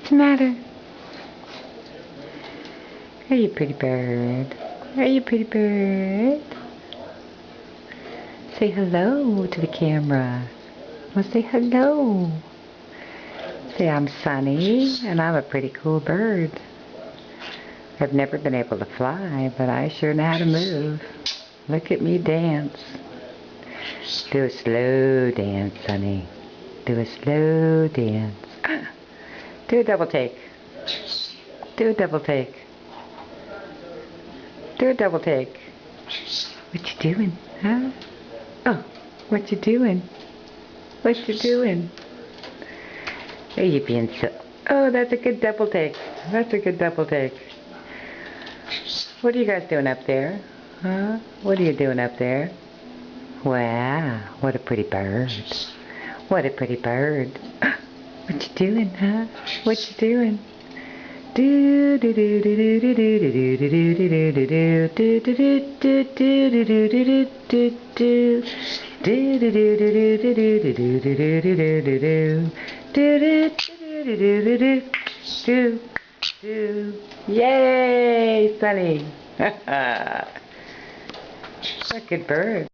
What's the matter? Hey, you pretty bird. Hey, you pretty bird. Say hello to the camera. Well, say hello. Say I'm Sunny, and I'm a pretty cool bird. I've never been able to fly, but I sure know how to move. Look at me dance. Do a slow dance, Sunny. Do a slow dance. Do a double take. Do a double take. Do a double take. What you doing, huh? Oh, what you doing? What you doing? Are you being so... Oh, that's a good double take. That's a good double take. What are you guys doing up there? Huh? What are you doing up there? Wow, what a pretty bird. What a pretty bird. What you doing, huh? What you doing? Do do do do do do do do do do do do do do do do do do do. Do do do do do do do do do do do do do. Do do do do do do do do. Yay, Sunny! What a good bird.